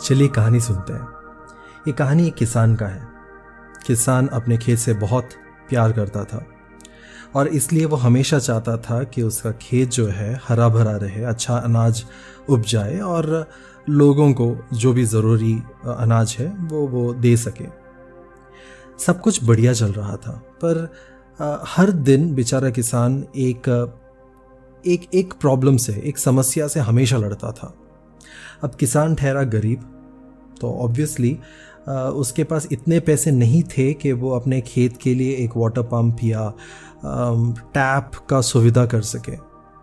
चलिए कहानी सुनते हैं। ये कहानी एक किसान का है। किसान अपने खेत से बहुत प्यार करता था और इसलिए वो हमेशा चाहता था कि उसका खेत जो है हरा भरा रहे, अच्छा अनाज उपजाए और लोगों को जो भी ज़रूरी अनाज है वो दे सके। सब कुछ बढ़िया चल रहा था, पर हर दिन बेचारा किसान एक प्रॉब्लम से, एक समस्या से हमेशा लड़ता था। अब किसान ठहरा गरीब, तो ऑब्वियसली उसके पास इतने पैसे नहीं थे कि वो अपने खेत के लिए एक वाटर पंप या टैप का सुविधा कर सके।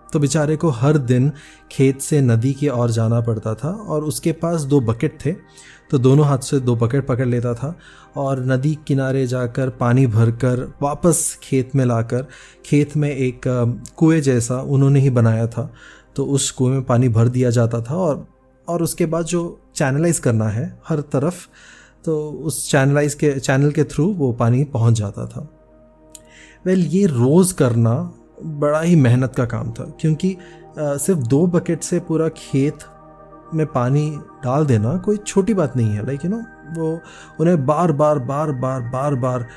तो बेचारे को हर दिन खेत से नदी की ओर जाना पड़ता था और उसके पास 2 बकेट थे, तो दोनों हाथ से 2 बकेट पकड़ लेता था और नदी किनारे जाकर पानी भरकर वापस खेत में लाकर, खेत में एक कुएं जैसा उन्होंने ही बनाया था, तो उस कुएं में पानी भर दिया जाता था और उसके बाद जो चैनलाइज करना है हर तरफ, तो उस चैनल के थ्रू वो पानी पहुंच जाता था। ये रोज़ करना बड़ा ही मेहनत का काम था, क्योंकि सिर्फ 2 बकेट से पूरा खेत में पानी डाल देना कोई छोटी बात नहीं है। वो उन्हें बार बार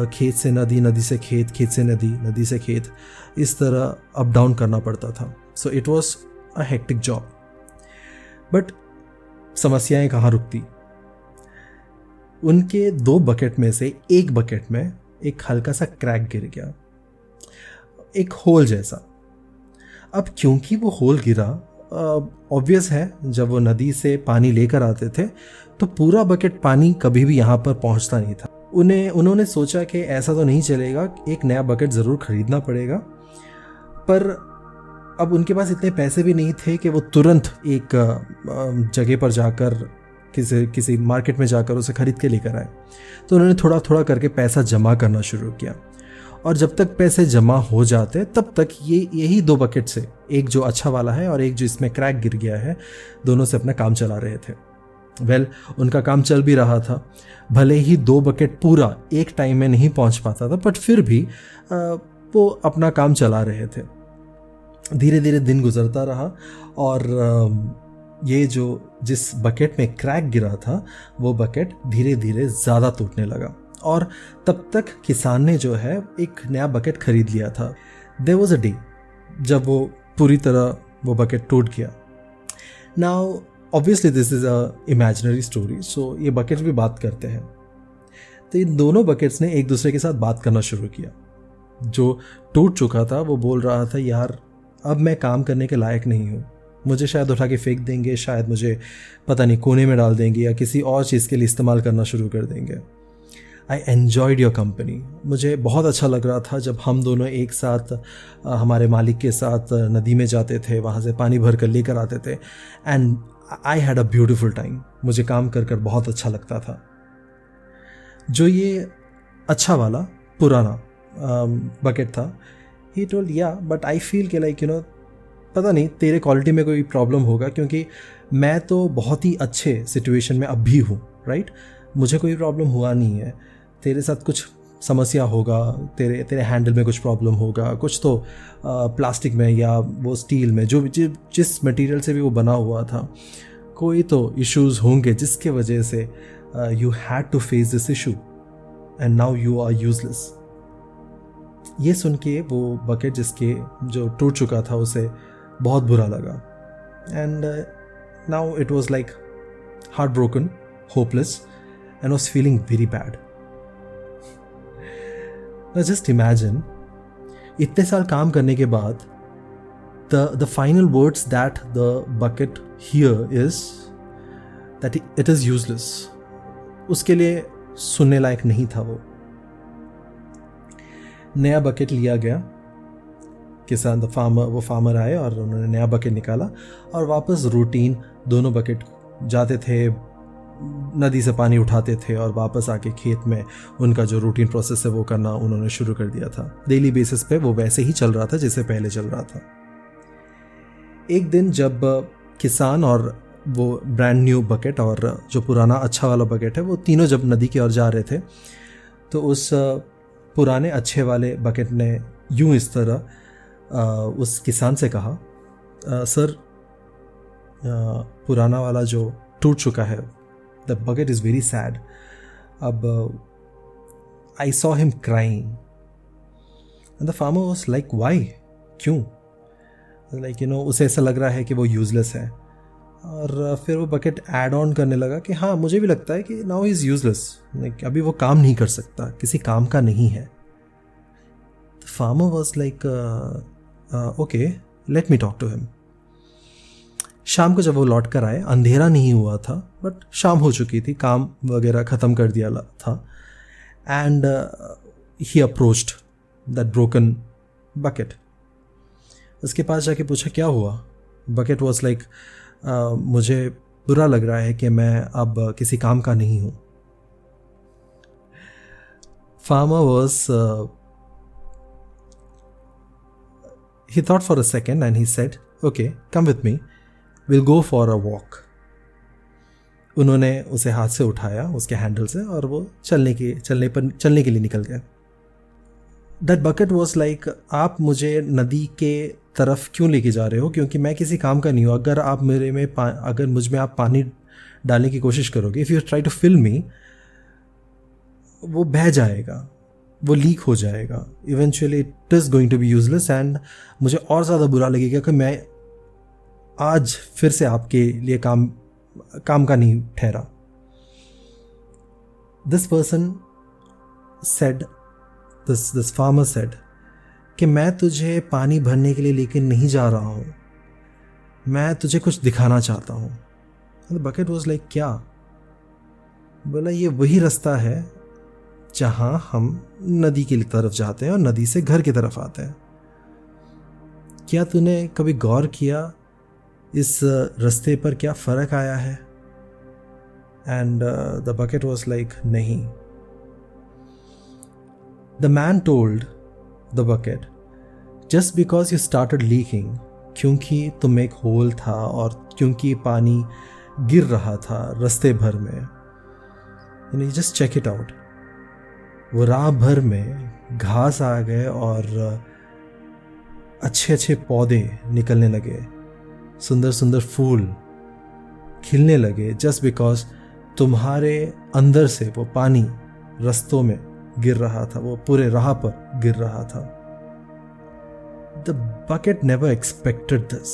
खेत से नदी, नदी से खेत, खेत से नदी, नदी से खेत, इस तरह अप डाउन करना पड़ता था। So it was a hectic job. But समस्याएं कहाँ रुकती। उनके 2 बकेट में से एक बकेट में एक हल्का सा क्रैक गिर गया, एक होल जैसा। अब क्योंकि वो होल गिरा, ऑब्वियस है, जब वो नदी से पानी लेकर आते थे तो पूरा बकेट पानी कभी भी यहाँ पर पहुँचता नहीं था। उन्होंने सोचा कि ऐसा तो नहीं चलेगा, एक नया बकेट ज़रूर खरीदना पड़ेगा। पर अब उनके पास इतने पैसे भी नहीं थे कि वो तुरंत एक जगह पर जाकर किसी मार्केट में जाकर उसे खरीद के लेकर आए। तो उन्होंने थोड़ा थोड़ा करके पैसा जमा करना शुरू किया और जब तक पैसे जमा हो जाते तब तक यही 2 बकेट से, एक जो अच्छा वाला है और एक जो इसमें क्रैक गिर गया है, दोनों से अपना काम चला रहे थे। उनका काम चल भी रहा था। भले ही 2 बकेट पूरा एक टाइम में नहीं पहुंच पाता था, बट फिर भी वो अपना काम चला रहे थे। धीरे धीरे दिन गुजरता रहा और ये जिस बकेट में क्रैक गिरा था वो बकेट धीरे धीरे ज़्यादा टूटने लगा और तब तक किसान ने जो है एक नया बकेट खरीद लिया था। देयर वाज अ डे जब वो पूरी तरह वो बकेट टूट गया। Now obviously this is a imaginary story, so ये बकेट्स भी बात करते हैं। तो इन दोनों बकेट्स ने एक दूसरे के साथ बात करना शुरू किया। जो टूट चुका था वो बोल रहा था, यार अब मैं काम करने के लायक नहीं हूँ, मुझे शायद उठा के फेंक देंगे, शायद मुझे पता नहीं कोने में डाल देंगे या किसी और चीज़ के लिए इस्तेमाल करना शुरू कर देंगे। आई एन्जॉयड योर कंपनी, मुझे बहुत अच्छा लग रहा था जब हम दोनों एक साथ हमारे मालिक के साथ नदी में जाते थे, वहाँ से पानी भर कर लेकर आते थे, and I had a beautiful time. मुझे काम कर बहुत अच्छा लगता था। जो ये अच्छा वाला पुराना बकेट था, ही टोल्ड या बट आई फील कि पता नहीं तेरे क्वालिटी में कोई प्रॉब्लम होगा, क्योंकि मैं तो बहुत ही अच्छे सिचुएशन में अब भी हूँ, राइट? मुझे कोई प्रॉब्लम हुआ नहीं है, तेरे साथ कुछ समस्या होगा, तेरे हैंडल में कुछ प्रॉब्लम होगा, कुछ तो प्लास्टिक में या वो स्टील में, जिस मटेरियल से भी वो बना हुआ था, कोई तो इश्यूज़ होंगे जिसके वजह से you had to face this issue and now you are useless. ये सुन के वो बकेट जो टूट चुका था उसे बहुत बुरा लगा, and now it was like heart broken, hopeless, and was feeling very bad. Just imagine, इतने साल काम करने के बाद the final words that the bucket here is that it is useless. उसके लिए सुनने लायक नहीं था वो। नया बकेट लिया गया, किसान वो फार्मर आए और उन्होंने नया बकेट निकाला और वापस रूटीन, दोनों बकेट जाते थे, नदी से पानी उठाते थे और वापस आके खेत में उनका जो रूटीन प्रोसेस है वो करना उन्होंने शुरू कर दिया था। डेली बेसिस पे वो वैसे ही चल रहा था जैसे पहले चल रहा था। एक दिन जब किसान और वो ब्रांड न्यू बकेट और जो पुराना अच्छा वाला बकेट है, वो तीनों जब नदी की ओर जा रहे थे, तो उस पुराने अच्छे वाले बकेट ने यूं इस तरह उस किसान से कहा, सर पुराना वाला जो टूट चुका है. The bucket is very sad. अब I saw him crying and the farmer was like why, क्यों? लाइक उसे ऐसा लग रहा है कि वो यूजलेस है. और फिर वो बकेट ऐड ऑन करने लगा कि हाँ, मुझे भी लगता है कि नाउ इज़ यूजलेस, लाइक अभी वो काम नहीं कर सकता, किसी काम का नहीं है. The farmer was like okay, let me talk to him. शाम को जब वो लौट कर आए, अंधेरा नहीं हुआ था बट शाम हो चुकी थी, काम वगैरह ख़त्म कर दिया था. And he approached that broken bucket. उसके पास जाके पूछा क्या हुआ. बकेट वॉज लाइक मुझे बुरा लग रहा है कि मैं अब किसी काम का नहीं हूँ. Farmer was he thought for a second and he said, okay, come with me, we'll go for a walk. उन्होंने उसे हाथ से उठाया उसके हैंडल से और वो चलने के लिए निकल गए. That bucket was like, आप मुझे नदी के तरफ क्यों लेके जा रहे हो, क्योंकि मैं किसी काम का नहीं हूँ. अगर मुझ में आप पानी डालने की कोशिश करोगे, if you try to fill me, वो बह जाएगा, वो लीक हो जाएगा. Eventually it is going to be useless and मुझे और ज़्यादा बुरा लगेगा कि मैं आज फिर से आपके लिए काम का नहीं ठहरा. This person said, this farmer said कि मैं तुझे पानी भरने के लिए लेके नहीं जा रहा हूँ, मैं तुझे कुछ दिखाना चाहता हूँ. द बकेट वॉज लाइक क्या? बोला ये वही रास्ता है जहाँ हम नदी की तरफ जाते हैं और नदी से घर की तरफ आते हैं. क्या तूने कभी गौर किया इस रास्ते पर क्या फ़र्क आया है? And the bucket was like नहीं. The man told the bucket, just because you started leaking, क्योंकि तुम एक होल था और क्योंकि पानी गिर रहा था रास्ते भर में, you just check it out. वो राह भर में घास आ गए और अच्छे अच्छे पौधे निकलने लगे, सुंदर सुंदर फूल खिलने लगे, जस्ट बिकॉज तुम्हारे अंदर से वो पानी रास्तों में गिर रहा था, वो पूरे राह पर गिर रहा था. The bucket never expected this.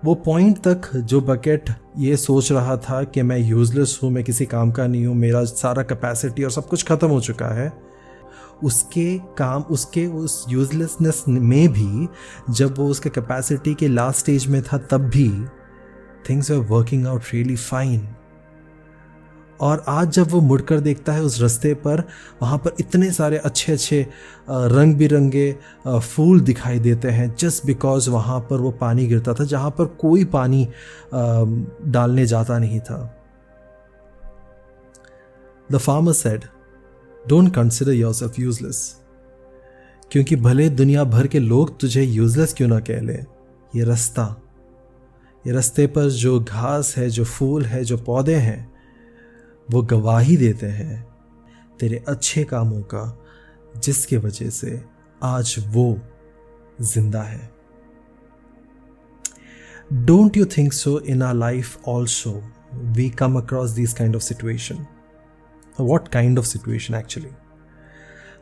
वो पॉइंट तक जो बकेट ये सोच रहा था कि मैं यूजलेस हूँ, मैं किसी काम का नहीं हूँ, मेरा सारा कैपेसिटी और सब कुछ ख़त्म हो चुका है, उसके उस यूजलेसनेस में भी जब वो उसके कैपेसिटी के लास्ट स्टेज में था, तब भी things were working out really fine. और आज जब वो मुड़कर देखता है उस रास्ते पर, वहाँ पर इतने सारे अच्छे अच्छे रंग बिरंगे फूल दिखाई देते हैं, जस्ट बिकॉज वहाँ पर वो पानी गिरता था जहाँ पर कोई पानी डालने जाता नहीं था. The farmer said, don't consider yourself useless, क्योंकि भले दुनिया भर के लोग तुझे यूजलेस क्यों ना कह ले, ये रास्ते पर जो घास है, जो फूल है, जो पौधे हैं, वो गवाही देते हैं तेरे अच्छे कामों का, जिसके वजह से आज वो जिंदा है. Don't you think so in our life also we come across this kind of situation? What kind of situation actually?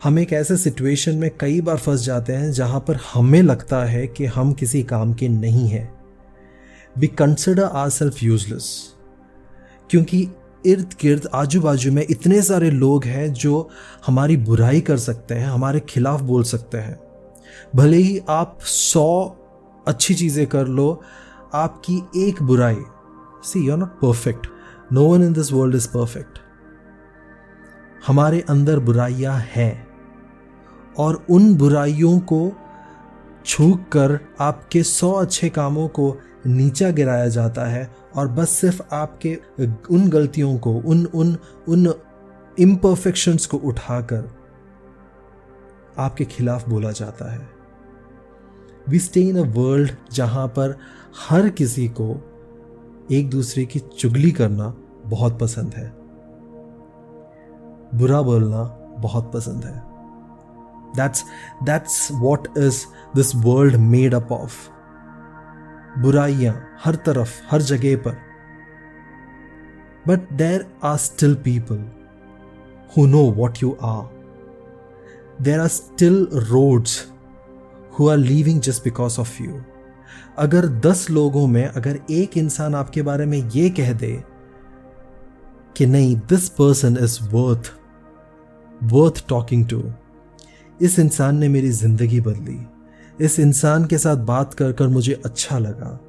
हम एक ऐसे सिचुएशन में कई बार फंस जाते हैं जहां पर हमें लगता है कि हम किसी काम के नहीं हैं. वी कंसिडर आवरसेल्फ यूजलेस, क्योंकि इर्द गिर्द आजू बाजू में इतने सारे लोग हैं जो हमारी बुराई कर सकते हैं, हमारे खिलाफ बोल सकते हैं. भले ही आप 100 अच्छी चीज़ें कर लो, आपकी एक बुराई, see you are not perfect, no one in this world is perfect. हमारे अंदर बुराइयां हैं और उन बुराइयों को छूक कर आपके 100 अच्छे कामों को नीचा गिराया जाता है और बस सिर्फ आपके उन गलतियों को, उन इम्परफेक्शंस को उठाकर आपके खिलाफ बोला जाता है. We stay in a world जहां पर हर किसी को एक दूसरे की चुगली करना बहुत पसंद है, बुरा बोलना बहुत पसंद है. That's what is this world made up of. बुराइयां हर तरफ, हर जगह पर But there are still people who know what you are. There are still roads who are leaving just because of you. अगर 10 लोगों में अगर एक इंसान आपके बारे में ये कह दे कि नहीं, this person is worth talking to, इस इंसान ने मेरी जिंदगी बदली, इस इंसान के साथ बात कर कर मुझे अच्छा लगा,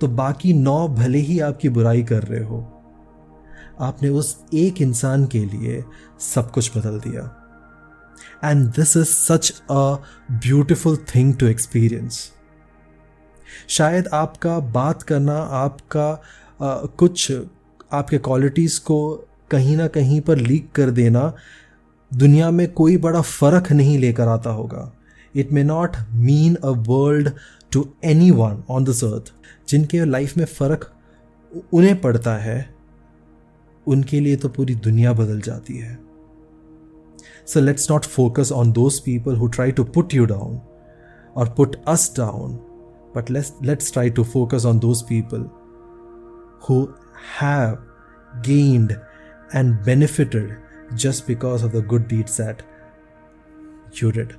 तो बाकी 9 भले ही आपकी बुराई कर रहे हो, आपने उस एक इंसान के लिए सब कुछ बदल दिया. And this is such a beautiful thing to experience. शायद आपका बात करना, आपका कुछ आपके क्वालिटीज़ को कहीं ना कहीं पर लीक कर देना दुनिया में कोई बड़ा फ़र्क नहीं लेकर आता होगा. It may not mean a world to anyone on this earth. जिनके लाइफ में फ़र्क उन्हें पड़ता है, उनके लिए तो पूरी दुनिया बदल जाती है. So let's not focus on those people who try to put you down और put us down, but let's try to focus on those people who have gained and benefited just because of the good deeds that you did.